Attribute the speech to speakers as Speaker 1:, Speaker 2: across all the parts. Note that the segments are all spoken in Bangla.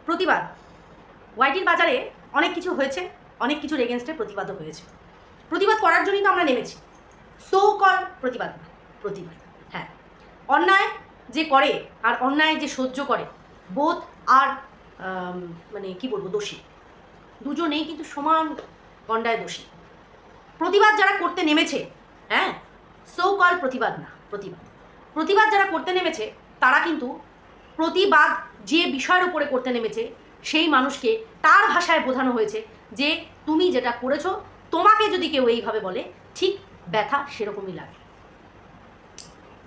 Speaker 1: প্রতিবাদ। ওয়াইটির বাজারে অনেক কিছু হয়েছে, অনেক কিছুর এগেনস্টে প্রতিবাদও হয়েছে। প্রতিবাদ করার জন্যই তো আমরা নেমেছি। সো কল প্রতিবাদ না, প্রতিবাদ। হ্যাঁ, অন্যায় যে করে আর অন্যায় যে সহ্য করে, বোধ আর মানে কি বলবো, দোষী দুজনেই কিন্তু সমান গণ্ডায় দোষী। প্রতিবাদ যারা করতে নেমেছে, হ্যাঁ, সো কল প্রতিবাদ না, প্রতিবাদ। প্রতিবাদ যারা করতে নেমেছে তারা কিন্তু প্রতিবাদ যে বিষয়ের উপরে করতে নেমেছে সেই মানুষকে তার ভাষায় বোঝানো হয়েছে যে তুমি যেটা করেছো, তোমাকে যদি কেউ এইভাবে বলে ঠিক ব্যথা সেরকমই লাগে।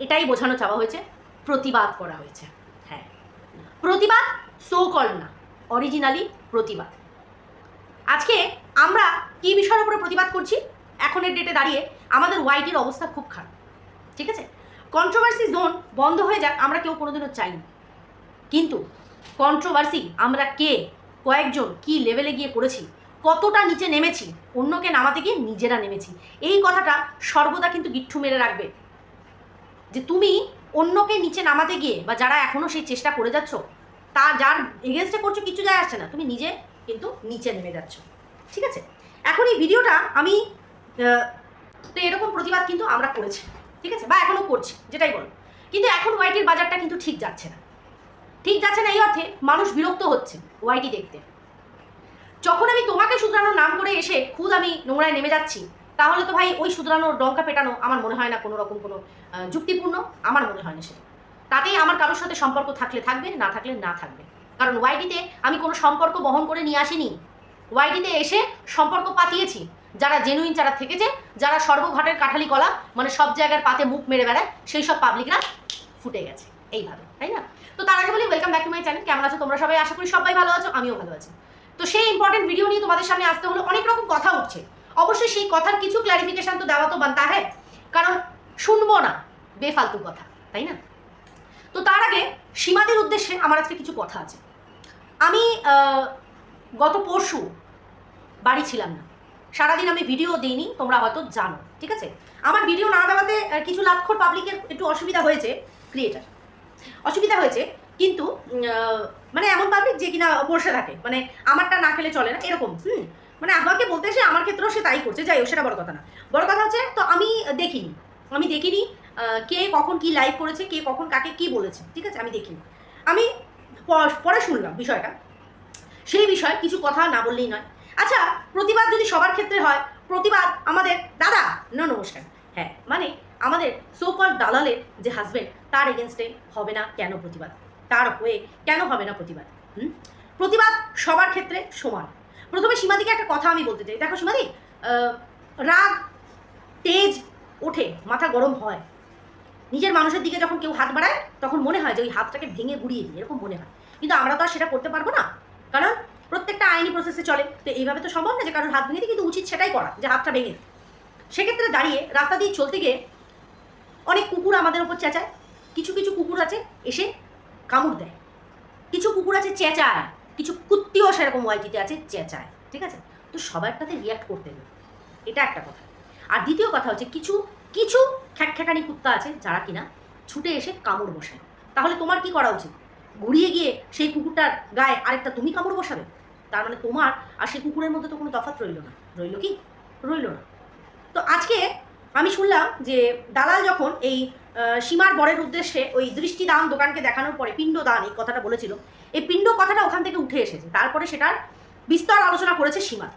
Speaker 1: এটাই বোঝানো চাওয়া হয়েছে, প্রতিবাদ করা হয়েছে। হ্যাঁ, প্রতিবাদ, সো কল না, অরিজিনালি প্রতিবাদ। আজকে আমরা কি বিষয়ের উপরে প্রতিবাদ করছি? এখনের ডেটে দাঁড়িয়ে আমাদের ওয়াইটির অবস্থা খুব খারাপ, ঠিক আছে? কন্ট্রোভার্সি জোন বন্ধ হয়ে যাক আমরা কেউ কোনোদিনও চাইনি, কিন্তু কন্ট্রোভার্সি আমরা কে কয়েকজন কি লেভেলে গিয়ে করেছি, কতটা নিচে নেমেছি, অন্যকে নামাতে গিয়ে নিজেরা নেমেছি। এই কথাটা সর্বদা কিন্তু গিট্টু মেরে রাখবে যে তুমি অন্যকে নিচে নামাতে গিয়ে বা যারা এখনও সেই চেষ্টা করে যাচ্ছ, তা যার এগেনস্টে করছো কিছু যায় আসছে না, তুমি নিজে কিন্তু নিচে নেমে যাচ্ছ, ঠিক আছে? এখন এই ভিডিওটা আমি তো এরকম প্রতিবাদ কিন্তু আমরা করেছি, ঠিক আছে, বা এখনও করছি, যেটাই বলো। কিন্তু এখন ওয়াইটির বাজারটা কিন্তু ঠিক যাচ্ছে না। ঠিক যাচ্ছে না এই অর্থে মানুষ বিরক্ত হচ্ছে ওয়াইটি দেখতে। যখন আমি তোমাকে শুধরানোর নাম করে এসে খুদ আমি নোংরায় নেমে যাচ্ছি, তাহলে তো ভাই ওই শুধরানোর ডঙ্কা পেটানো আমার মনে হয় না কোনো রকম কোনো যুক্তিপূর্ণ, আমার মনে হয় না সেটা। তাতেই আমার কারোর সাথে সম্পর্ক থাকলে থাকবে, না থাকলে না থাকবে। কারণ ওয়াইটিতে আমি কোনো সম্পর্ক বহন করে নিয়ে আসিনি। ওয়াইটিতে এসে সম্পর্ক পাতিয়েছি যারা জেনুইন, যারা থেকেছে, যারা সর্বঘাটের কাঠালি কলা মানে সব জায়গার পাতে মুখ মেরে বেড়ায়, সেই সব পাবলিকরা ফুটে গেছে এইভাবে, তাই না? তো তার আগে বলি welcome back to my channel. কেমন আছো তোমরা সবাই? আশা করি সবাই ভালো আছো, আমিও ভালো আছি। তো সেই ইম্পর্টেন্ট ভিডিও নিয়ে তোমাদের সামনে আসতে হলো। অনেক রকম কথা উঠছে, অবশ্যই সেই কথার কিছু ক্লারিফিকেশন তো দেওয়া তো বানতা হ্যাঁ, কারণ শুনবো না বেফালতু কথা, তাই না? তো তার আগে সীমাদের উদ্দেশ্যে আমার আজকে কিছু কথা আছে। আমি গত পরশু বাড়ি ছিলাম না, সারাদিন আমি ভিডিও দিইনি, তোমরা হয়তো জানো, ঠিক আছে? আমার ভিডিও না দেওয়াতে কিছু লাখখোর পাবলিকের একটু অসুবিধা হয়েছে, ক্রিয়েটার অসুবিধা হয়েছে, কিন্তু মানে এমন পাবলিক যে কিনা বসে থাকে, মানে আমারটা না খেলে চলে না এরকম। মানে আমাকে বলতে এসে আমার ক্ষেত্রেও সে তাই করছে, যাই হোক সেটা বড় কথা না। বড় কথা হচ্ছে, তো আমি দেখিনি কে কখন কি লাইভ করেছে, কে কখন কাকে কি বলেছে, ঠিক আছে? আমি দেখিনি। আমি পরে শুনলাম বিষয়টা, সেই বিষয়ে কিছু কথা না বললেই নয়। আচ্ছা, প্রতিবাদ যদি সবার ক্ষেত্রে হয়, প্রতিবাদ আমাদের দাদা নমস্কার, হ্যাঁ, মানে আমাদের সোকল দালালের যে হাজব্যান্ড, তার এগেনস্টে হবে না কেন প্রতিবাদ? তার হয়ে কেন হবে না প্রতিবাদ? প্রতিবাদ সবার ক্ষেত্রে সমান। প্রথমে সীমাদিকে একটা কথা আমি বলতে চাই। দেখো সীমাদি, রাগ তেজ ওঠে, মাথা গরম হয়, নিজের মানুষের দিকে যখন কেউ হাত বাড়ায় তখন মনে হয় যে ওই হাতটাকে ভেঙে গুড়িয়ে দিই, এরকম মনে হয়। কিন্তু আমরা তো আর সেটা করতে পারবো না, কারণ প্রত্যেকটা আইনি প্রসেসে চলে। তো এইভাবে তো সম্ভব না যে কারোর হাত ভেঙে দিই, কিন্তু উচিত সেটাই করা যে হাতটা ভেঙে। সেক্ষেত্রে দাঁড়িয়ে রাস্তা দিয়ে চলতে গিয়ে অনেক কুকুর আমাদের ওপর চেঁচায়, কিছু কিছু কুকুর আছে এসে কামড় দেয়, কিছু কুকুর আছে চেঁচায়, কিছু কুত্তিও সেরকম ওয়াইটিতে আছে চেঁচায়, ঠিক আছে? তো সবারটাতে রিয়াক্ট করতে হবে, এটা একটা কথা। আর দ্বিতীয় কথা হচ্ছে, কিছু কিছু খ্যাকখ্যাকানি কুত্তা আছে যারা কিনা ছুটে এসে কামড় বসায়। তাহলে তোমার কি করা উচিত? ঘুরিয়ে গিয়ে সেই কুকুরটার গায়ে আরেকটা তুমি কামড় বসাবে? তার মানে তোমার আর সেই কুকুরের মধ্যে তো কোনো তফাৎ রইল না, রইল কি? রইল না। তো আজকে আমি শুনলাম যে দালাল যখন এই সীমার বরের উদ্দেশ্যে ওই দৃষ্টিদান দোকানকে দেখানোর পরে পিণ্ডদান এই কথাটা বলেছিল, এই পিণ্ড কথাটা ওখান থেকে উঠে এসেছে। তারপরে সেটার বিস্তর আলোচনা করেছে সীমা।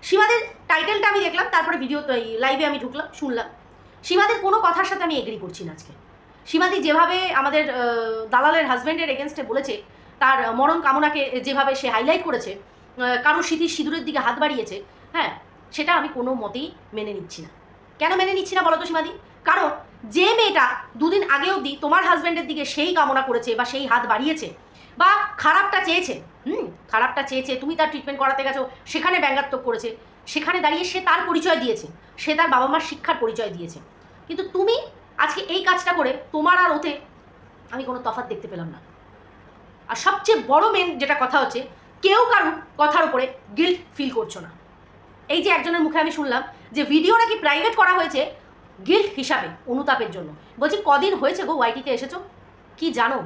Speaker 1: সীমাদের টাইটেলটা আমি দেখলাম, তারপরে ভিডিও লাইভে আমি ঢুকলাম, শুনলাম। সীমাদের কোনো কথার সাথে আমি এগ্রি করছি না আজকে। সীমাদি যেভাবে আমাদের দালালের হাজব্যান্ডের এগেনস্টে বলেছে, তার মরণ কামনাকে যেভাবে সে হাইলাইট করেছে, কারোর স্মৃতির সিঁদুরের দিকে হাত বাড়িয়েছে, হ্যাঁ, সেটা আমি কোনো মতেই মেনে নিচ্ছি না। কেন মেনে নিচ্ছি না বলো তো সীমাদি? কারণ যে মেয়েটা দুদিন আগে অবধি তোমার হাজব্যান্ডের দিকে সেই কামনা করেছে বা সেই হাত বাড়িয়েছে বা খারাপটা চেয়েছে, খারাপটা চেয়েছে, তুমি তার ট্রিটমেন্ট করাতে গেছো, সেখানে ব্যঙ্গাত্মক করেছে, সেখানে দাঁড়িয়ে সে তার পরিচয় দিয়েছে, সে তার বাবা মার শিক্ষার পরিচয় দিয়েছে। কিন্তু তুমি আজকে এই কাজটা করে তোমার আর ওতে আমি কোনো তফাৎ দেখতে পেলাম না। আর সবচেয়ে বড় মেন যেটা কথা হচ্ছে, কেউ কারুর কথার উপরে গিল্ট ফিল করছো না। এই যে একজনের মুখে আমি শুনলাম যে ভিডিও নাকি প্রাইভেট করা হয়েছে গিল্ট হিসাবে, অনুতাপের জন্য। বলছি কদিন হয়েছে গো ওয়াইটিতে এসেছো, কি জানো?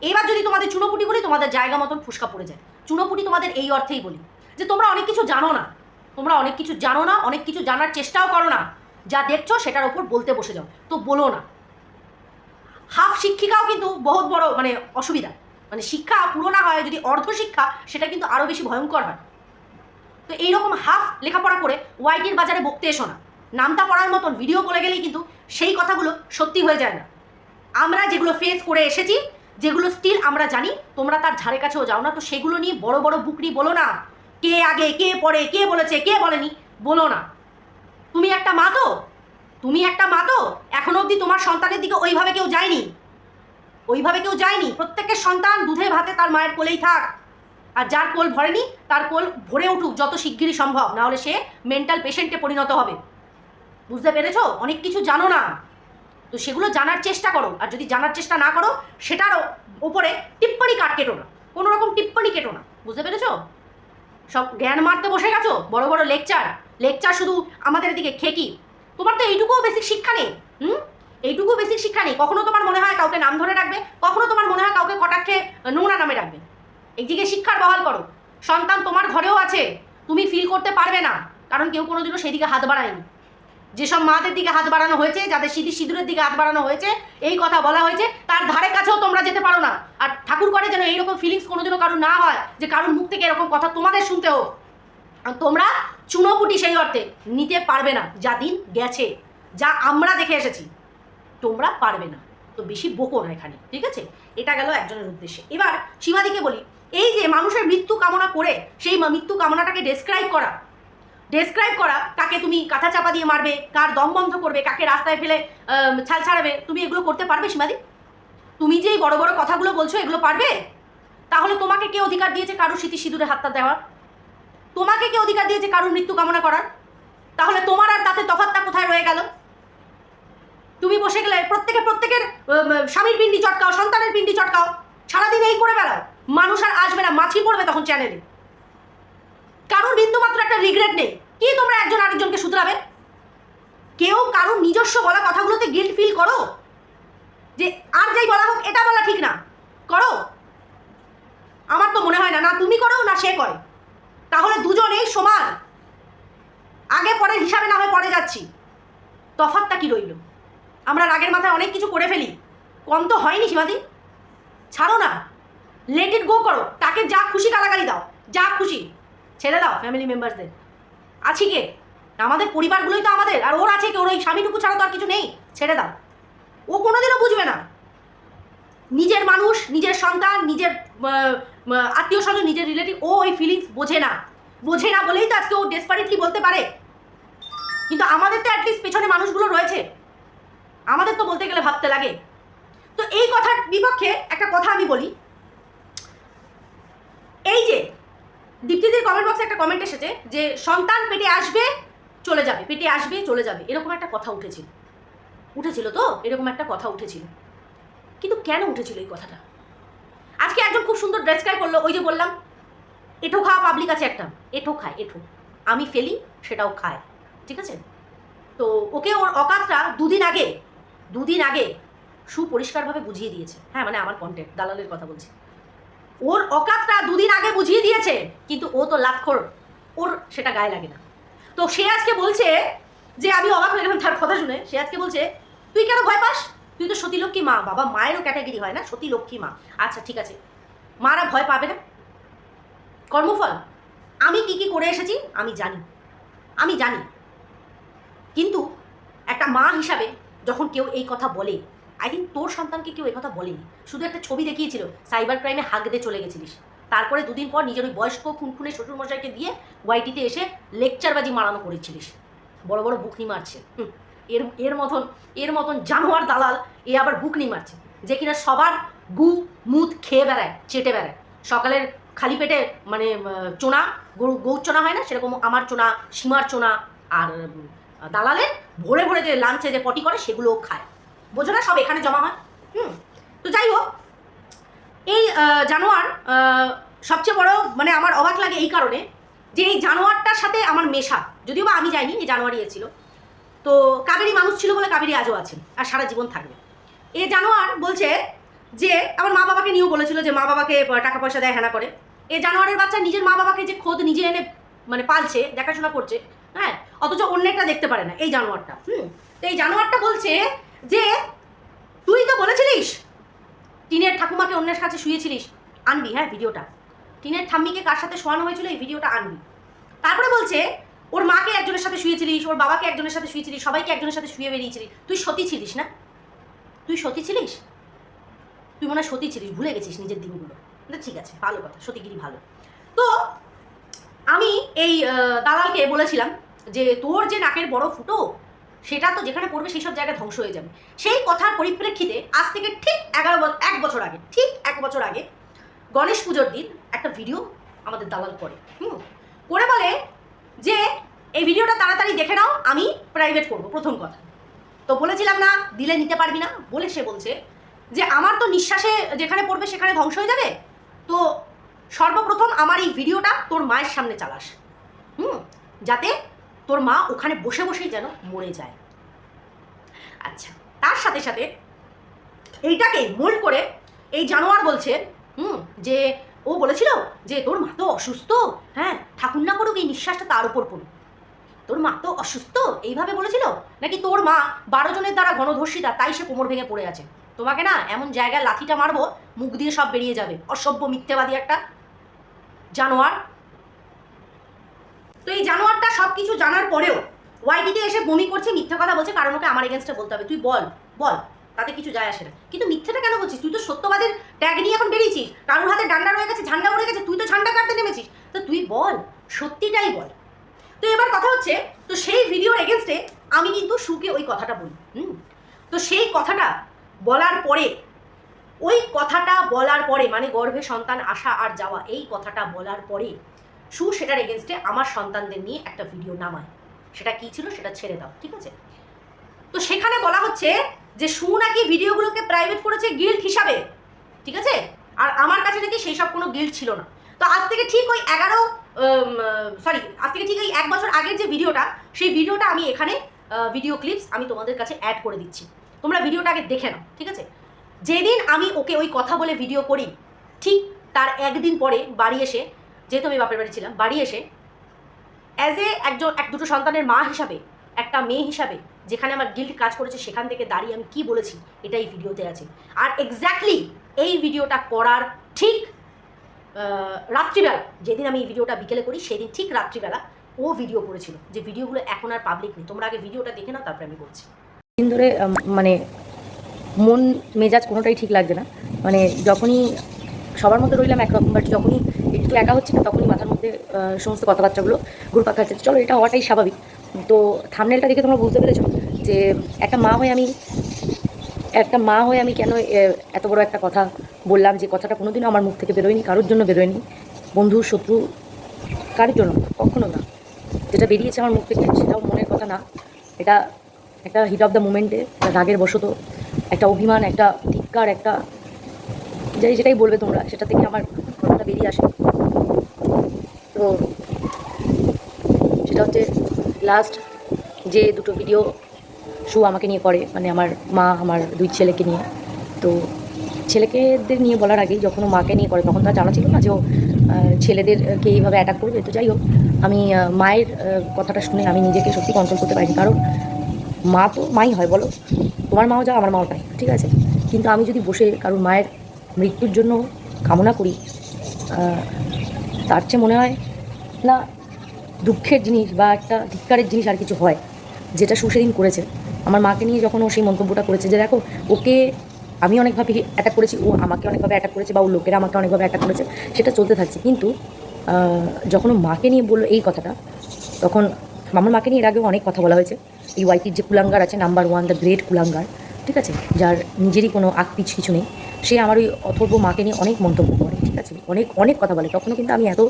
Speaker 1: এবার যদি তোমাদের চুনোপুটি বলি তোমাদের জায়গা মতন ফুসকা পড়ে যায়। চুনোপুটি তোমাদের এই অর্থেই বলি যে তোমরা অনেক কিছু জানো না, তোমরা অনেক কিছু জানো না, অনেক কিছু জানার চেষ্টাও করো না, যা দেখছো সেটার ওপর বলতে বসে যাও, তো বলো না। হাফ শিক্ষিকাও কিন্তু বহুত বড় মানে অসুবিধা, মানে শিক্ষা পুরো না হয় যদি অর্ধ শিক্ষা, সেটা কিন্তু আরও বেশি ভয়ঙ্কর হয়। তো এইরকম হাফ লেখাপড়া করে ওয়াইটির বাজারে বকতে এসো না। নামতা পড়ার মতন ভিডিও বলে গেলেই কিন্তু সেই কথাগুলো সত্যি হয়ে যায় না। আমরা যেগুলো ফেস করে এসেছি, যেগুলো স্টিল আমরা জানি, তোমরা তার ধারে কাছেও যাও না, তো সেগুলো নিয়ে বড় বড় বুকনি বলো না। কে আগে কে পরে, কে বলেছে কে বলেনি বলো না। তুমি একটা মা তো, তুমি একটা মা তো, এখনো অবধি তোমার সন্তানের দিকে ওইভাবে কেউ যায়নি, ওইভাবে কেউ যায়নি। প্রত্যেকের সন্তান দুধে ভাতে তার মায়ের কোলেই থাক, আর যার কোল ভরেনি তার কোল ভরে উঠুক যত শিগগিরই সম্ভব, না হলে সে মেন্টাল পেশেন্টে পরিণত হবে। বুঝতে পেরেছো? অনেক কিছু জানো না, তো সেগুলো জানার চেষ্টা করো। আর যদি জানার চেষ্টা না করো, সেটারও উপরে টিপ্পনি কেটো না, কোনো রকম টিপ্পনি কেটো না। বুঝতে পেরেছো? সব জ্ঞান মারতে বসে গেছো, বড় বড় লেকচার শুধু আমাদের দিকে খেকি। তোমার তো এইটুকুও বেসিক শিক্ষা নেই। এইটুকু বেসিক শিক্ষা নেই। কখনো তোমার মনে হয় কাউকে নাম ধরে রাখবে, কখনো তোমার মনে হয় কাউকে কটাক্ষে নোংরা নামে রাখবে। একদিকে শিক্ষার বহাল করো। সন্তান তোমার ঘরেও আছে, তুমি ফিল করতে পারবে না, কারণ কেউ কোনোদিনও সেদিকে হাত বাড়ায়নি। যেসব মাদের দিকে হাত বাড়ানো হয়েছে, যাদের সিঁদুরের দিকে হাত বাড়ানো হয়েছে, এই কথা বলা হয়েছে, তার ধারে কাছেও তোমরা যেতে পারো না। আর ঠাকুর করে যেন এইরকম ফিলিংস কোনোদিনও কারোর না হয় যে কারোর মুখ থেকে এরকম কথা তোমাদের শুনতে হোক। তোমরা চুনোপুটি সেই অর্থে নিতে পারবে না, যা দিন গেছে, যা আমরা দেখে এসেছি, তোমরা পারবে না। তো বেশি বকো না এখানে, ঠিক আছে? এটা গেল একজনের উদ্দেশ্যে। এবার সীমাদিকে বলি, এই যে মানুষের মৃত্যু কামনা করে সেই মৃত্যু কামনাটাকে ডেসক্রাইব করা, কাকে তুমি কাঁথা চাপা দিয়ে মারবে, কার দম বন্ধ করবে, কাকে রাস্তায় ফেলে ছাল ছাড়াবে, তুমি এগুলো করতে পারবে সীমাদি? তুমি যে এই বড় বড় কথাগুলো বলছো, এগুলো পারবে? তাহলে তোমাকে কে অধিকার দিয়েছে কারোর স্মৃতি সিঁদুরে হাতটা দেওয়ার? তোমাকে কে অধিকার দিয়েছে কারোর মৃত্যু কামনা করার? তাহলে তোমার আর তাতে তফাৎটা কোথায় রয়ে গেল? তুমি বসে গেলে প্রত্যেকের স্বামীর পিন্ডি চটকাও, সন্তানের পিন্ডি চটকাও, সারাদিন এই করে বেড়াও, মানুষ আর আসবে না, মাছি পড়বে তখন চ্যানেলে। কারোর বিন্দুমাত্র একটা রিগ্রেট নেই। কি তোমরা একজন আরেকজনকে শুধরাবে? কেউ কারোর নিজস্ব বলা কথাগুলোতে গিল্ট ফিল করো যে আর যাই বলা হোক এটা বলা ঠিক না, করো? আমার তো মনে হয় না, না তুমি করো না সে করে। তাহলে দুজনেই সমান, আগে পরের হিসাবে না হয় পরে যাচ্ছি, তফাৎটা কি রইল? আমরা রাগের মাথায় অনেক কিছু করে ফেলি, কম তো হয়নি সীমাদি। ছাড়ো না, লেট ইট গো করো। তাকে যা খুশি গালাগালি দাও, যা খুশি ছেড়ে দাও। ফ্যামিলি মেম্বারসদের আছি কে? আমাদের পরিবারগুলোই তো আমাদের, আর ওর আছে কি? ওর ওই স্বামীটুকু ছাড়া তো আর কিছু নেই, ছেড়ে দাও। ও কোনোদিনও বুঝবে না। নিজের মানুষ, নিজের সন্তান, নিজের আত্মীয় স্বজন, নিজের রিলেটিভ, ও ওই ফিলিংস বোঝে না বলেই তো আজকে ও ডেসপারেটলি বলতে পারে। কিন্তু আমাদের তো অ্যাটলিস্ট পেছনে মানুষগুলো রয়েছে, আমাদের তো বলতে গেলে ভাবতে লাগে। তো এই কথার বিপক্ষে একটা কথা আমি বলি, এই যে দীপ্তিদির কমেন্ট বক্সে একটা কমেন্ট এসেছে যে সন্তান পেটে আসবে চলে যাবে, পেটে আসবে চলে যাবে, এরকম একটা কথা উঠেছিল তো, এরকম একটা কথা উঠেছিল। কিন্তু কেন উঠেছিল এই কথাটা? আজকে একজন খুব সুন্দর ডেসক্রাইব করলো, ওই যে বললাম এঁঠো খাওয়া পাবলিক আছে একটা, এঁঠো খায়, এঁঠো আমি ফেলি সেটাও খায়, ঠিক আছে? তো ওকে ওর অকাতটা দুদিন আগে সুপরিষ্কারভাবে বুঝিয়ে দিয়েছে। হ্যাঁ, মানে আমার কন্টেন্ট দালালের কথা বলছি। ওর অকাতটা দুদিন আগে বুঝিয়ে দিয়েছে, কিন্তু ও তো লাক্ষর, ওর সেটা গায়ে লাগে না। তো সে আজকে বলছে যে, আমি অবাক হয়ে গেলাম তার কথা শুনে, সে আজকে বলছে তুই কেন ভয় পাস? তুই তো সতীলক্ষ্মী মা। বাবা মায়েরও ক্যাটাগরি হয় না, সতীলক্ষ্মী মা। আচ্ছা ঠিক আছে, মারা ভয় পাবে না? কর্মফল আমি কি করে এসেছি আমি জানি। কিন্তু একটা মা হিসাবে যখন কেউ এই কথা বলে, আই থিঙ্ক তোর সন্তানকে কেউ এই কথা বলেনি, শুধু একটা ছবি দেখিয়েছিল, সাইবার ক্রাইমে হাঁক দিয়ে চলে গেছিলিস, তারপরে দুদিন পর নিজের ওই বয়স্ক খুনখুনে শ্বশুরমশাইকে দিয়ে ওয়াইটিতে এসে লেকচারবাজি মারানো করেছিলিস, বড় বড় বুকনি মারছে। এর মতন জানোয়ার দালাল এ আবার বুকনি মারছে, যে কিনা সবার গু মুদ খেয়ে বেড়ায়, চেটে বেড়ায়। সকালের খালি পেটে মানে চোনা, গৌর চোনা হয় না, সেরকম আমার চোনা, সীমার চোনা, আর দালালের ভরে ভরে যে লাঞ্চে যে পটি করে সেগুলোও খায়। বোঝো না, সব এখানে জমা হয়। তো যাই হোক, এই জানোয়ার সবচেয়ে বড় মানে আমার অবাক লাগে এই কারণে যে এই জানোয়ারটার সাথে আমার মেশা, যদিও বা আমি যাইনি, এই জানোয়ারই এসেছিল। তো কাবেরী মানুষ ছিল বলে কাবেরী আজও আছে আর সারা জীবন থাকবে। এই জানোয়ার বলছে যে আমার মা বাবাকে নিয়েও বলেছিল যে মা বাবাকে টাকা পয়সা দেয়, হেনা করে। এই জানোয়ারের বাচ্চা নিজের মা বাবাকে যে খোদ নিজে এনে মানে পালছে, দেখাশোনা করছে, হ্যাঁ, অথচ অন্যেরটা দেখতে পারে না এই জানোয়ারটা। তো এই জানোয়ারটা বলছে যে তুই তো বলেছিলিস টিনের ঠাকুমাকে অন্যের কাছে শুয়েছিলিস, আনবি, হ্যাঁ ভিডিওটা, টিনের ঠাম্মিকে কার সাথে শোয়ানো হয়েছিল এই ভিডিওটা আনবি। তারপরে বলছে ওর মাকে একজনের সাথে শুয়েছিলিস, ওর বাবাকে একজনের সাথে শুয়েছিলিস, সবাইকে একজনের সাথে শুয়ে বেরিয়েছিলিস। তুই সতী ছিলিস না? তুই সতী ছিলিস? তুই মনে হয় সতী ছিলিস, ভুলে গেছিস নিজের দিনগুলো। ঠিক আছে, ভালো কথা, সতীগিরি ভালো। তো আমি এই দালালকে বলেছিলাম যে তোর যে নাকের বড় ফুটো সেটা তো যেখানে পড়বে সেই সব জায়গায় ধ্বংস হয়ে যাবে। সেই কথার পরিপ্রেক্ষিতে আজ থেকে ঠিক 1 বছর আগে গণেশ পুজোর দিন একটা ভিডিও আমাদের দালাল করে করে বলে যে এই ভিডিওটা তাড়াতাড়ি দেখে নাও, আমি প্রাইভেট করব। প্রথম কথা তো বলেছিলাম না দিলে নিতে পারবি না বলে সে বলছে যে আমার তো নিঃশ্বাসে যেখানে পড়বে সেখানে ধ্বংস হয়ে যাবে, তো সর্বপ্রথম আমার এই ভিডিওটা তোর মায়ের সামনে চালাস, যাতে তোর মা ওখানে বসে বসেই যেন মরে যায়। আচ্ছা, তার সাথে সাথে এইটাকে মোল্ড করে এই জানোয়ার বলছে যে ও বলেছিল যে তোর মা তো অসুস্থ, হ্যাঁ ঠাকুর না করুক এই নিঃশ্বাসটা তার উপর পড়ুক, তোর মা তো অসুস্থ, এইভাবে বলেছিল নাকি তোর মা 12 জনের দ্বারা গণধর্ষিতা তাই সে কোমর ভেঙে পড়ে আছে। তোমাকে না এমন জায়গায় লাথিটা মারবো মুখ দিয়ে সব বেরিয়ে যাবে, অসভ্য মিথ্যেবাদী একটা জানোয়ার। তো এই জানোয়ারটা সব কিছু জানার পরেও ওয়াইটিতে এসে বমি করছে, মিথ্যা কথা বলছে, কারণ ওকে আমার এগেনস্টে বলতে হবে। তুই বল বল, তাতে কিছু যায় আসে না, কিন্তু মিথ্যাটা কেন বলছিস? তুই তো সত্যবাদের ট্যাগ নিয়ে এখন বেরিয়েছিস, কারোর হাতে ডান্ডা রয়ে গেছে, ঝান্ডা উড়ে গেছে, তুই তো ঝান্ডা কাটতে নেমেছিস, তো তুই বল, সত্যিটাই বল। তো এবার কথা হচ্ছে, তো সেই ভিডিওর এগেনস্টে আমি কিন্তু সুকে ওই কথাটা বলি। তো সেই কথাটা বলার পরে, ওই কথাটা বলার পরে মানে গর্ভে সন্তান আসা আর যাওয়া, এই কথাটা বলার পরে সু সেটার এগেনস্টে আমার সন্তানদের নিয়ে একটা ভিডিও নামায়। সেটা কী ছিল সেটা ছেড়ে দাও, ঠিক আছে? তো সেখানে বলা হচ্ছে যে সু নাকি ভিডিওগুলোকে প্রাইভেট করেছে গিল্ট হিসাবে, ঠিক আছে? আর আমার কাছে নাকি সেই সব কোনো গিল্ট ছিল না। তো আজ থেকে ঠিক ওই আজ থেকে ঠিক ওই 1 বছর আগের যে ভিডিওটা, সেই ভিডিওটা আমি এখানে ভিডিও ক্লিপস আমি তোমাদের কাছে অ্যাড করে দিচ্ছি, তোমরা ভিডিওটা আগে দেখে নাও, ঠিক আছে? যেদিন আমি ওকে ওই কথা বলে ভিডিও করি, ঠিক তার একদিন পরে বাড়ি এসে, যেহেতু আমি বাপের বাড়ি ছিলাম, বাড়ি এসে অ্যাজ এ এক দুটো সন্তানের মা হিসাবে, একটা মেয়ে হিসাবে যেখানে আমার গিল্ট কাজ করেছে, সেখান থেকে দাঁড়িয়ে আমি কি বলেছি এটা এই ভিডিওতে আছে। আর এক্স্যাক্টলি এই ভিডিওটা করার ঠিক রাত্রিবেলা, যেদিন আমি এই ভিডিওটা বিকেলে করি সেদিন ঠিক রাত্রিবেলা ও ভিডিও করেছিল, যে ভিডিওগুলো এখন আর পাবলিক নেই। তোমরা আগে ভিডিওটা দেখে নাও, তারপরে আমি বলছি।
Speaker 2: দিন ধরে মানে মন মেজাজ কোনোটাই ঠিক লাগছে না, মানে যখনই সবার মধ্যে রইলাম একরকম, বাট যখনই একটু একা হচ্ছে না তখনই মাথার মধ্যে সমস্ত কথাবার্তাগুলো ঘুরপাক খাচ্ছে। চলো, এটা হওয়াটাই স্বাভাবিক। তো থাম্বনেলটা দেখে তোমরা বুঝতে পেরেছো যে একটা মা হয়ে আমি কেন এত বড় একটা কথা বললাম, যে কথাটা কোনোদিনও আমার মুখ থেকে বেরোয়নি, কারোর জন্য বেরোয়নি, বন্ধু শত্রু কারোর জন্য কখনো না। যেটা বেরিয়েছে আমার মুখ থেকে সেটাও মনের কথা না, এটা একটা হিট অফ দ্য মুমেন্টে, রাগের বশত, একটা অভিমান, একটা ধিক্কার, একটা যেটাই বলবে তোমরা, সেটা থেকে আমার কথাটা বেরিয়ে আসে। তো সেটা হচ্ছে লাস্ট যে দুটো ভিডিও শু আমাকে নিয়ে করে, মানে আমার মা, আমার 2 ছেলেকে নিয়ে। তো ছেলেকেদের নিয়ে বলার আগেই যখন ও মাকে নিয়ে করে, তখন তার জানা ছিল না যে ও ছেলেদেরকে এইভাবে অ্যাটাক করবে। তো যাই হোক, আমি মায়ের কথাটা শুনে আমি নিজেকে সত্যি কন্ট্রোল করতে পারিনি, কারণ মা তো মাই হয়, বলো, তোমার মাও যা আমার মাও তাই, ঠিক আছে? কিন্তু আমি যদি বসে কারোর মায়ের মৃত্যুর জন্য কামনা করি, তার চেয়ে মনে হয় না দুঃখের জিনিস বা একটা ধিক্কারের জিনিস আর কিছু হয়, যেটা সুসেদিন করেছে আমার মাকে নিয়ে। যখন ও সেই মন্তব্যটা করেছে যে দেখো, ওকে আমি অনেকভাবে অ্যাটাক করেছি, ও আমাকে অনেকভাবে অ্যাটাক করেছে, বা ও লোকেরা আমাকে অনেকভাবে অ্যাটাক করেছে, সেটা চলতে থাকছে। কিন্তু যখন ও মাকে নিয়ে বললো এই কথাটা, তখন আমার মাকে নিয়ে এর আগেও অনেক কথা বলা হয়েছে। এই ওয়াইটির যে কুলাঙ্গার আছে, নাম্বার 1 দ্য গ্রেট কুলাঙ্গার, ঠিক আছে, যার নিজেরই কোনো আকপিছ কিছু নেই, সে আমার ওই অথর্ব মাকে নিয়ে অনেক মন্তব্য করে, ঠিক আছে, অনেক অনেক কথা বলে। তখনও কিন্তু আমি এত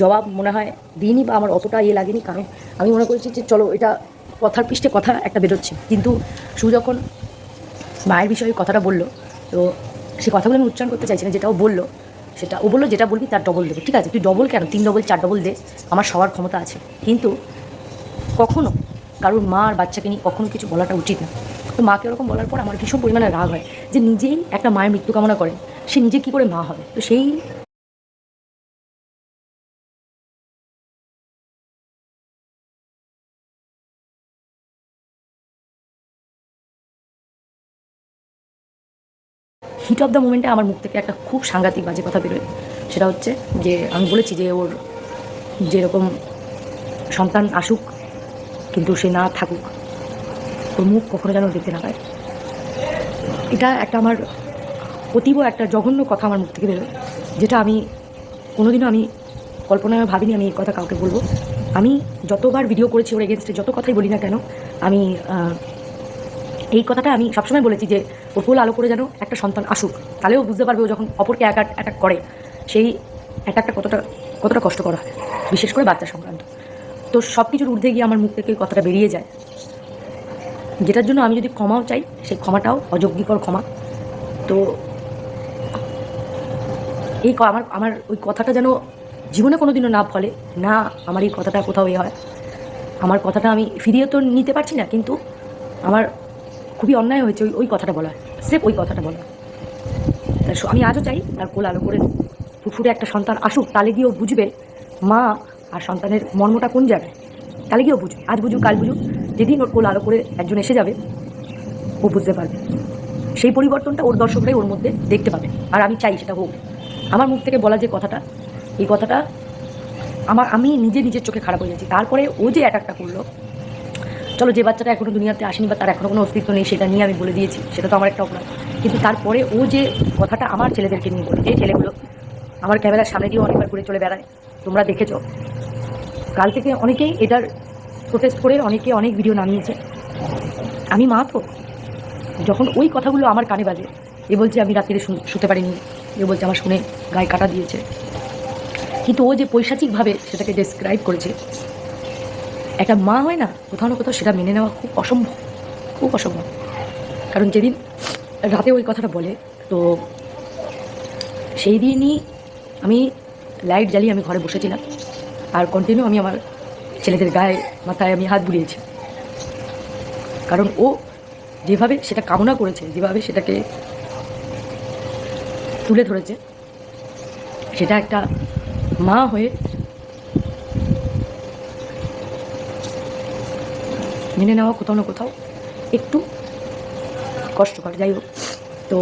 Speaker 2: জবাব মনে হয় দিইনি, বা আমার অতটা লাগেনি, কারণ আমি মনে করেছি যে চলো, এটা কথার পৃষ্ঠে কথা একটা বেরোচ্ছে। কিন্তু সু যখন মায়ের বিষয়ে কথাটা বললো, তো সে কথাগুলো আমি উচ্চারণ করতে চাইছি না, যেটা ও বললো, সেটা ও বললো যেটা বলবি তার ডবল দেবে, ঠিক আছে? তুই ডবল কেন, 3 ডবল 4 ডবল দে, আমার সবার ক্ষমতা আছে। কিন্তু কখনো কারোর মা আর বাচ্চাকে নিয়ে কখনো কিছু বলাটা উচিত না। তো মাকে ওরকম বলার পর আমার ভীষণ পরিমাণে রাগ হয়, যে নিজেই একটা মায়ের মৃত্যু কামনা করে, সে নিজে কী করে মা হবে? তো সেই হিট অফ দ্য মোমেন্টে আমার মুখ থেকে একটা খুব সাংঘাতিক বাজে কথা বেরোয়। সেটা হচ্ছে যে আমি বলেছি যে ওর যেরকম সন্তান আসুক কিন্তু সে না থাকুক, ওর মুখ কখনো যেন দেখতে না পায়। এটা একটা আমার অতীব একটা জঘন্য কথা আমার মুখ থেকে বেরোয়, যেটা আমি কোনোদিনও আমি কল্পনায় ভাবিনি আমি এই কথা কাউকে বলবো। আমি যতবার ভিডিও করেছি ওর এগেনস্টে, যত কথাই বলি না কেন, আমি এই কথাটা আমি সবসময় বলেছি যে ওর কোল আলো করে যেন একটা সন্তান আসুক, তাহলেও বুঝতে পারবে ও যখন অপরকে অ্যাটাক করে সেই অ্যাটাকটা কতটা কষ্টকর হয়, বিশেষ করে বাচ্চা সংক্রান্ত। তো সব কিছুর ঊর্ধ্বে গিয়ে আমার মুখ থেকে কথাটা বেরিয়ে যায়, যেটার জন্য আমি যদি ক্ষমাও চাই সেই ক্ষমাটাও অযোগ্যকর ক্ষমা। তো এই আমার ওই কথাটা যেন জীবনে কোনো দিনও না ফলে না, আমার এই কথাটা কোথাও হয়। আমার কথাটা আমি ফিরিয়ে তো নিতে পারছি না, কিন্তু আমার খুবই অন্যায় হয়েছে ওই কথাটা বলা, স্রেফ ওই কথাটা বলা। আমি আজও চাই তার কোল আলো করে ফুটফুটে একটা সন্তান আসুক, তাহলে গিয়েও বুঝবে মা আর সন্তানের মর্মটা কোন জায়গায়। তাহলে গিয়েও বুঝবে, আজ বুঝুক কাল বুঝুক, যেদিন ওর কোল আলো করে একজন এসে যাবে ও বুঝতে পারবে। সেই পরিবর্তনটা ওর দর্শকরাই ওর মধ্যে দেখতে পাবে, আর আমি চাই সেটা হোক। আমার মুখ থেকে বলা যে কথাটা, এই কথাটা আমি নিজের চোখে খারাপ হয়ে যাচ্ছি। তারপরে ও যে অ্যাটাকটা করলো, চলো যে বাচ্চাটা এখনও দুনিয়াতে আসেনি বা তার এখনও কোনো অস্তিত্ব নেই সেটা নিয়ে আমি বলে দিয়েছি, সেটা তো আমার একটা অপরাধ। কিন্তু তারপরে ও যে কথাটা আমার ছেলেদেরকে নিয়ে বলে, যে ছেলেগুলো আমার ক্যামেরার সামনে দিয়ে অনেকবার ঘুরে চলে বেড়ায়, তোমরা দেখেছো। কাল থেকে অনেকেই এটার প্রোটেস্ট করে অনেক ভিডিও নামিয়েছে। আমি মা তো, যখন ওই কথাগুলো আমার কানে বাজে, এ বলছে আমি রাত্রিরে শুতে পারিনি, এ বলছে আমার শুনে গায়ে কাটা দিয়েছে, কিন্তু ও যে পৈশাচিকভাবে সেটাকে ডেসক্রাইব করেছে, একটা মা হয় না কোথাও না কোথাও সেটা মেনে নেওয়া খুব অসম্ভব। কারণ যেদিন রাতে ওই কথাটা বলে, তো সেই দিনই আমি লাইট জ্বালিয়ে আমি ঘরে বসেছিলাম, আর কন্টিনিউ আমি আমার ছেলেদের গায়ে মাথায় আমি হাত বুলিয়েছি। কারণ ও যেভাবে সেটা কামনা করেছে, যেভাবে সেটাকে তুলে ধরেছে, সেটা একটা মা হয়ে মেনে নেওয়া কোথাও না কোথাও একটু কষ্টকর। যাই হোক, তো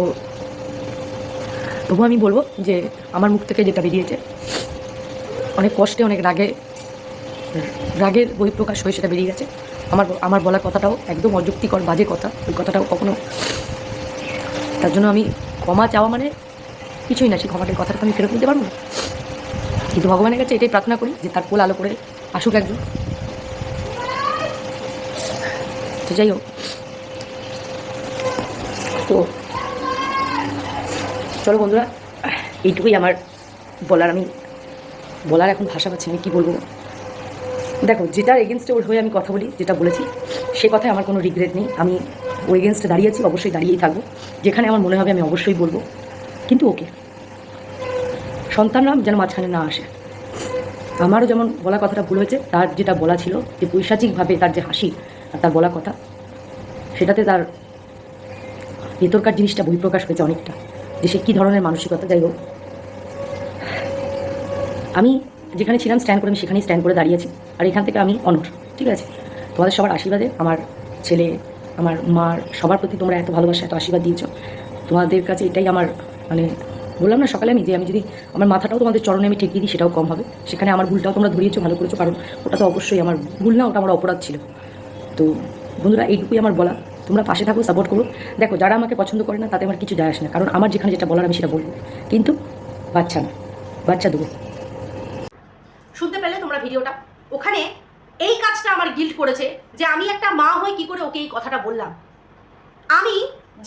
Speaker 2: তবু আমি বলবো যে আমার মুখ থেকে যেটা বেরিয়েছে অনেক কষ্টে, অনেক রাগের বহিঃপ্রকাশ হয়ে সেটা বেরিয়ে গেছে। আমার বলা কথাটাও একদম অযুক্তিকর বাজে কথা, ওই কথাটাও কখনো, তার জন্য আমি ক্ষমা চাওয়া মানে কিছুই না, সেই ক্ষমাটার কথাটা আমি ফেরত নিতে পারবো না। কিন্তু ভগবানের কাছে এটাই প্রার্থনা করি যে তার কোল আলো করে আসুক একজন। তো যাই হোক, তো চলো বন্ধুরা, এইটুকুই আমার বলার এখন ভাষা পাচ্ছি আমি কী বলবো। দেখো, যেটার এগেনস্টে ওর হয়ে আমি কথা বলি, যেটা বলেছি সে কথায় আমার কোনো রিগ্রেট নেই। আমি ওই এগেনস্টে দাঁড়িয়েছি, অবশ্যই দাঁড়িয়েই থাকবো। যেখানে আমার মনে হবে আমি অবশ্যই বলবো, কিন্তু ওকে সন্তানরা যেন মাঝখানে না আসে। আমারও যেমন বলা কথাটা ভুল হয়েছে, তার যেটা বলা ছিল যে পৈশাচিকভাবে তার যে হাসি আর তার বলা কথা, সেটাতে তার ভেতরকার জিনিসটা বহিঃপ্রকাশ হয়েছে অনেকটা, যে সে কী ধরনের মানসিকতা। যাই হোক, আমি যেখানে ছিলাম স্ট্যান্ড করে আমি সেখানেই স্ট্যান্ড করে দাঁড়িয়েছি, আর এখান থেকে আমি অনড়। ঠিক আছে, তোমাদের সবার আশীর্বাদে আমার ছেলে, আমার মার, সবার প্রতি তোমরা এত ভালোবাসা, এত আশীর্বাদ দিয়েছো, তোমাদের কাছে এটাই আমার বললাম না সকালে আমি, যে আমি যদি আমার মাথাটাও তোমাদের চরণে আমি ঠেকিয়ে দিই সেটাও কম হবে। সেখানে আমার ভুলটাও তোমরা ধরিয়েছো, ভালো করেছো, কারণ ওটা তো অবশ্যই আমার ভুল না, ওটা আমার অপরাধ ছিল। তো বন্ধুরা, এইটুকুই আমার বলা, তোমরা পাশে থাকো, সাপোর্ট করো। দেখো, যারা আমাকে পছন্দ করে না তাতে আমার কিছু যায় আসে না, কারণ আমার যেখানে যেটা বলার আমি সেটা বলবো, কিন্তু বাচ্চা না, বাচ্চা দেবো।
Speaker 1: শুনতে পেলে তোমরা ভিডিওটা? ওখানে এই কাজটা আমার গিল্ট করেছে যে আমি একটা মা হয়ে কি করে ওকে এই কথাটা বললাম। আমি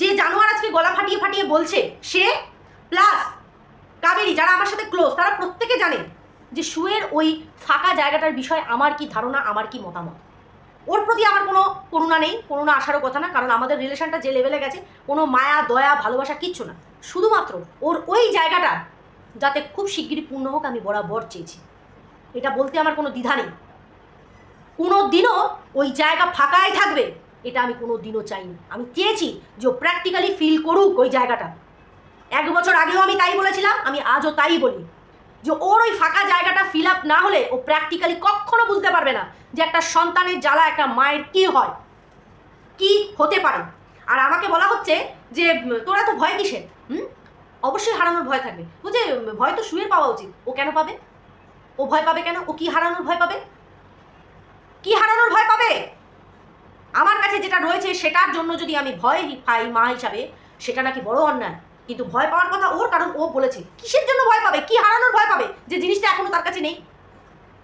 Speaker 1: যে জানোয়ার আজকে গলা ফাটিয়ে ফাটিয়ে বলছে সে, প্লাস কাবেরী, যারা আমার সাথে ক্লোজ, তারা প্রত্যেকে জানে যে শুয়ের ওই ফাঁকা জায়গাটার বিষয়ে আমার কি ধারণা, আমার কি মতামত। ওর প্রতি আমার কোনো করুণা নেই, করুণা আসারও কথা না, কারণ আমাদের রিলেশনটা যে লেভেলে গেছে, কোনো মায়া দয়া ভালোবাসা কিচ্ছু না, শুধুমাত্র ওর ওই জায়গাটা যাতে খুব শিগগিরই পূর্ণ হোক আমি বরাবর চেয়েছি। এটা বলতে আমার কোনো দ্বিধা নেই। কোনো দিনও ওই জায়গা ফাঁকাই থাকবে এটা আমি কোনো দিনও চাইনি। আমি চেয়েছি যে ও প্র্যাকটিক্যালি ফিল করুক ওই জায়গাটা। 1 বছর আগেও আমি তাই বলেছিলাম, আমি আজও তাই বলি, যে ওর ওই ফাঁকা জায়গাটা ফিল আপ না হলে ও প্র্যাকটিক্যালি কখনো বুঝতে পারবে না যে একটা সন্তানের জ্বালা একটা মায়ের কী হয়, কি হতে পারে। আর আমাকে বলা হচ্ছে যে তোরা তো ভয় কিসের? অবশ্যই হারানোর ভয় থাকবে। ও যে ভয় তো শুয়ে পাওয়া উচিত, ও কেন পাবে? ও ভয় পাবে কেন? ও কি হারানোর ভয় পাবে? কি হারানোর ভয় পাবে? আমার কাছে যেটা রয়েছে সেটার জন্য যদি আমি ভয় পাই মা হিসাবে, সেটা নাকি বড় অন্যায়। কিন্তু ভয় পাওয়ার কথা ওর, কারণ ও বলেছে। কিসের জন্য ভয় পাবে? কি হারানোর ভয় পাবে? যে জিনিসটা এখনো তার কাছে নেই।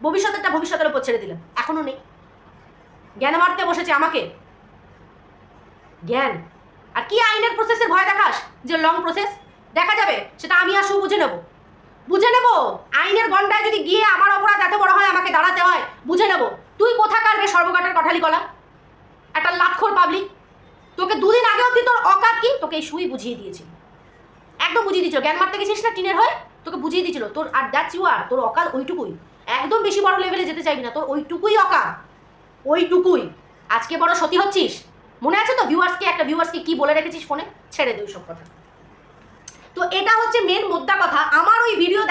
Speaker 1: ভবিষ্যতেরটা ভবিষ্যতের উপর ছেড়ে দিলাম, এখনো নেই। জ্ঞান মারতে বসেছে আমাকে, জ্ঞান। আর কি আইনের প্রসেসের ভয় দেখাস? যে লং প্রসেস দেখা যাবে, সেটা আমি আসু বুঝে নেব, বুঝে নেব। আইনের গন্ডায় যদি গিয়ে আমার অপরাধ এত বড় হয়, আমাকে দাঁড়াতে হয়, বুঝে নেব। তুই কোথাকার রে সর্বঘাটের কঠালি কলা? একটা লাক্ষর পাবলিক। তোকে দুদিন আগে অব্দি তোর অকাত কি, তোকে এই সুই বুঝিয়ে দিয়েছিল, একদম বুঝিয়ে দিয়েছিল। জ্ঞান মারতে গেছিস না টিনের হয়ে, তোকে বুঝিয়ে দিয়েছিল তোর। আর দ্যাটস ইউ আর, তোর অকাত ওইটুকুই। একদম বেশি বড় লেভেলে যেতে চাইবি না, তোর ওইটুকুই অকাত, ওইটুকুই। আজকে বড় সতী হচ্ছিস, মনে আছে তো? একটা ভিউয়ার্সকে কি বলে রেখেছিস ফোনে? ছেড়ে দে সব কথা। তো এটা হচ্ছে মেন মোদ্দা কথা। আমার ওই ভিডিও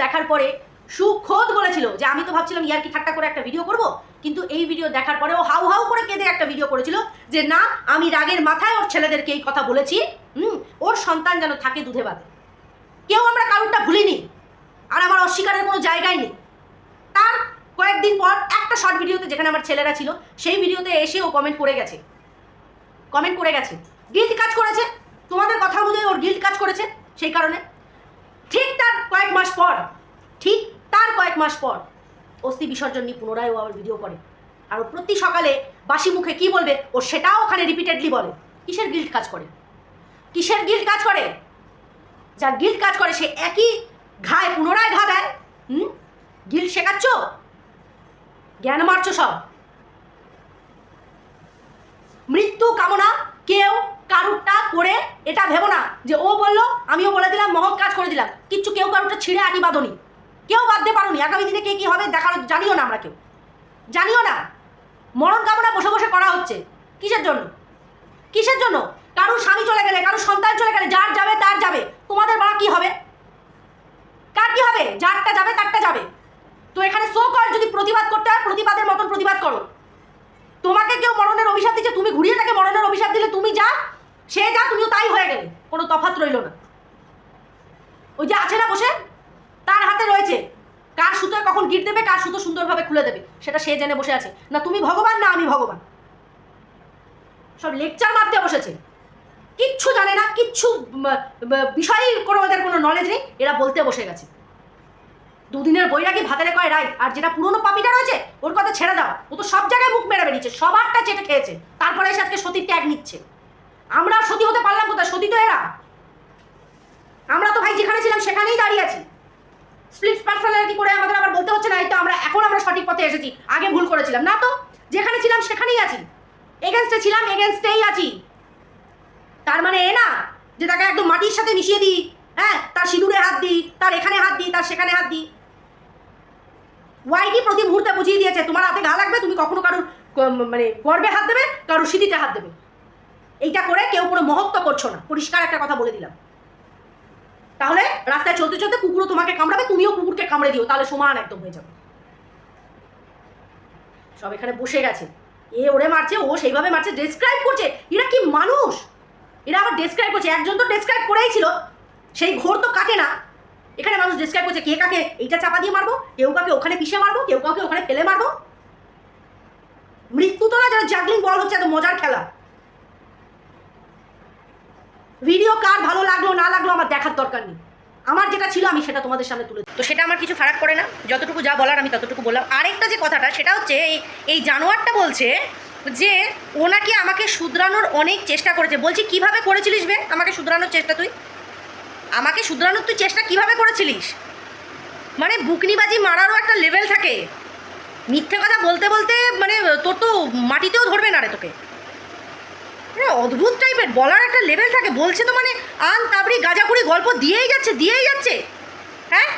Speaker 1: দেখার পরে সুখোদ বলেছিল যে আমি তো ভাবছিলাম ইয়ার কি ঠাট্টা করে একটা ভিডিও করব, কিন্তু এই ভিডিও দেখার পরে ও হাউ হাউ করে কেঁদে একটা ভিডিও করেছিল যে না, আমি রাগের মাথায় ওর ছেলেদেরকে এই কথা বলেছি, ওর সন্তান যেন থাকে দুধে ভাতে। কেউ আমরা কারুরটা ভুলিনি, আর আমার অস্বীকারের কোনো জায়গাই নেই। তার কয়েকদিন পর একটা শর্ট ভিডিওতে যেখানে আমার ছেলেরা ছিল, সেই ভিডিওতে এসে ও কমেন্ট করে গেছে, গিল্ট কাজ করেছে। তোমাদের কথা অনুযায়ী ওর গিল্ট কাজ করেছে। সেই কারণে ঠিক তার কয়েক মাস পর অস্থি বিসর্জন নিয়ে পুনরায় ও আবার ভিডিও করে। আর ও প্রতি সকালে বাসি মুখে কি বলবে ও সেটাও ওখানে রিপিটেডলি বলে। কিসের গিল্ট কাজ করে? যার গিল্ট কাজ করে সে একই ঘায়ে পুনরায় ঘা দেয়। গিল্ট শেখাচ্ছ, জ্ঞান মারছো সব। মৃত্যু কামনা কেউ কারুরটা করে এটা ভেবো না যে ও বললো আমিও বলে দিলাম, মহৎ কাজ করে দিলাম। কিচ্ছু কেউ কারুরটা ছিঁড়ে আটি বাঁধনি, কেউ বাঁধতে পারোনি। আগামী দিনে কে কি হবে দেখার জানিও না, আমরা কেউ জানিও না। মরণ কামনা বসে বসে করা হচ্ছে। কিসের জন্য? কারুর স্বামী চলে গেলে, কারুর সন্তান চলে গেলে, যার যাবে তার যাবে। তোমাদের বাড়া কি হবে? কার কি হবে? যারটা যাবে তারটা যাবে। তো এখানে সো কল যদি প্রতিবাদ করতে হয়, প্রতিবাদের মতন প্রতিবাদ করো। তোমাকে কেউ মরণের অভিশাপ দিচ্ছে, তুমি ঘুরিয়ে তাকে মরণের অভিশাপ দিলে তুমি যা, সে যা, তুমিও তাই হয়ে গেলে, কোনো তফাৎ রইল না। ওই যে আছে না বসে, তার হাতে রয়েছে কার সুতোয় কখন গিট দেবে, কার সুতো সুন্দরভাবে খুলে দেবে, সেটা সে জেনে বসে আছে। না তুমি ভগবান, না আমি ভগবান। সব লেকচার মারতে বসেছে, কিচ্ছু জানে না, কিচ্ছু বিষয়ই কোনো ওদের কোনো নলেজ নেই। এরা বলতে বসে গেছে। দুদিনের বৈরাগী ভাতেরে কয় রাইট। আর যেটা পুরনো পাপিটা রয়েছে ওর কথা ছেড়ে দাও, ও তো সব জায়গায় মুখ মেরে বেরিয়েছে, সবারটা চেটে খেয়েছে, তারপরে এসে আজকে সতীর ট্যাগ নিচ্ছে। আমরা সতী হতে পারলাম কোথায়? সতী তো এরা। আমরা তো ভাই যেখানে ছিলাম সেখানেই দাঁড়িয়ে আছি। স্প্লিট পার্সোনালিটি করে আমাদের আবার বলতে হচ্ছে না এই তো আমরা সঠিক পথে এসেছি, আগে ভুল করেছিলাম। না তো, যেখানে ছিলাম সেখানেই আছি, এগেনস্টে ছিলাম, এগেনস্টেই আছি। তার মানে এ না যে তাকে একদম মাটির সাথে মিশিয়ে দিই, হ্যাঁ, তার সিঁদুরে হাত দিই, তার এখানে হাত দিই, তার সেখানে হাত দিই। ওয়াইটি প্রতি মুহূর্তে বুঝিয়ে দিয়েছে তোমার হাতে ঘা লাগবে, তুমি কখনো কারোর মানে গর্বে হাত দেবে, কারোর সিঁথিতে হাত দেবে। এইটা করে কেউ কোনো মহত্ব করছো না, পরিষ্কার একটা কথা বলে দিলাম। তাহলে রাস্তায় চলতে চলতে কুকুরও তোমাকে কামড়াবে, তুমিও কুকুরকে কামড়ে দিও, তাহলে সমান একদম হয়ে যাবে। সব এখানে বসে গেছে, এ ওরে মারছে, ও সেইভাবে মারছে, ডেসক্রাইব করছে। এরা কি মানুষ? এরা আবার ডেসক্রাইব করছে। একজন তো ডেসক্রাইব করেই ছিল, সেই ঘোর তো কাটে না। এখানে মানুষ ডেসক্রাইব করছে কে কাকে এইটা চাপা দিয়ে মারবো, কেউ কাকে ওখানে পিষে মারবো, কেউ কাউকে ওখানে ফেলে মারবো। মৃত্যু তো না, যারা জাগলিং বল হচ্ছে এত মজার খেলা। ভিডিও কার ভালো লাগলো না লাগলো আমার দেখার দরকার নেই। আমার যেটা ছিল আমি সেটা তোমাদের সামনে তুলে, তো সেটা আমার কিছু ফারাক পড়ে না। যতটুকু যা বলার আমি ততটুকু বললাম। আরেকটা যে কথাটা সেটা হচ্ছে এই জানোয়ারটা বলছে যে ও নাকি আমাকে শুধরানোর অনেক চেষ্টা করেছে। বলছি কিভাবে করেছিলিস বে আমাকে শুধরানোর চেষ্টা? আমাকে শুধরানোর তুই চেষ্টা কিভাবে করেছিলিস? মানে বুকনিবাজি মারারও একটা লেভেল থাকে। মিথ্যে কথা বলতে বলতে মানে তোর তো মাটিতেও ধরবে না রে তোকে। অদ্ভুত টাইপের বলার একটা লেভেল থাকে। বলছে তো মানে আন তাবড়ি গাজাপুরি গল্প দিয়েই যাচ্ছে। হ্যাঁ,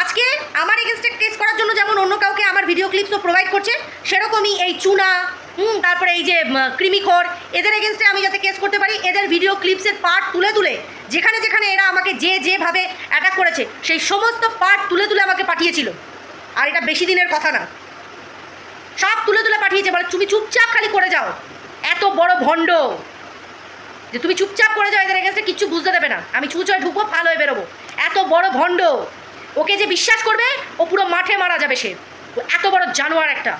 Speaker 1: আজকে আমার এগেনস্টে কেস করার জন্য যেমন অন্য কাউকে আমার ভিডিও ক্লিপসও প্রোভাইড করছে, সেরকমই এই চুনা, তারপরে এই যে কৃমিখোর, এদের এগেনস্টে আমি যাতে কেস করতে পারি, এদের ভিডিও ক্লিপসের পার্ট তুলে যেখানে এরা আমাকে যেভাবে অ্যাটাক করেছে সেই সমস্ত পার্ট তুলে আমাকে পাঠিয়েছিল। আর এটা বেশি দিনের কথা না, সব তুলে তুলে পাঠিয়েছে, বলে তুমি চুপচাপ খালি করে যাও। এত বড় ভণ্ড যে তুমি চুপচাপ করে যাও, এদের এগেন্সটে কিচ্ছু বুঝতে দেবে না, আমি ছুঁচ হয়ে ঢুকবো, ফাল হয়ে বেরোবো। এত বড় ভণ্ড, ওকে যে বিশ্বাস করবে ও পুরো মাঠে মারা যাবে। সে এত বড় জানোয়ার একটা,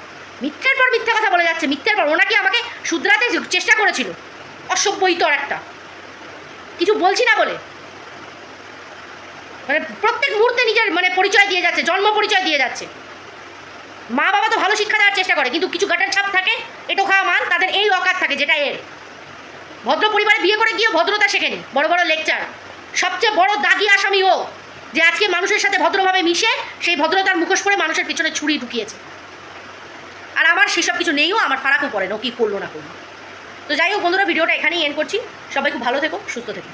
Speaker 1: মিথ্যের পর মিথ্যা কথা বলে যাচ্ছে, মিথ্যের পর। ওনাকে আমাকে শুধরাতে চেষ্টা করেছিল, অসভ্য ইতর একটা, কিছু বলছি না বলে। মানে প্রত্যেক মুহূর্তে নিজের মানে পরিচয় দিয়ে যাচ্ছে, জন্ম পরিচয় দিয়ে যাচ্ছে। মা বাবা তো ভালো শিক্ষা দেওয়ার চেষ্টা করে, কিন্তু কিছু গাটার ছাপ থাকে, এটো খাওয়া মান, তাদের এই অকাত থাকে যেটা এর। ভদ্র পরিবারে বিয়ে করে গিয়েও ভদ্রতা শেখেনি, বড় বড় লেকচার। সবচেয়ে বড় দাগি আসামি ও, যে আজকে মানুষের সাথে ভদ্রভাবে মিশে সেই ভদ্রতার মুখোশ পরে মানুষের পিছনে ছুরি ঢুকিয়েছে। আর আমার সেসব কিছু নেইও, আমার ফারাকও পড়ে না ও কী করলো না করলো। তো যাই হোক বন্ধুরা, ভিডিওটা এখানেই এন্ড করছি। সবাই খুব ভালো থেকো, সুস্থ থেকো।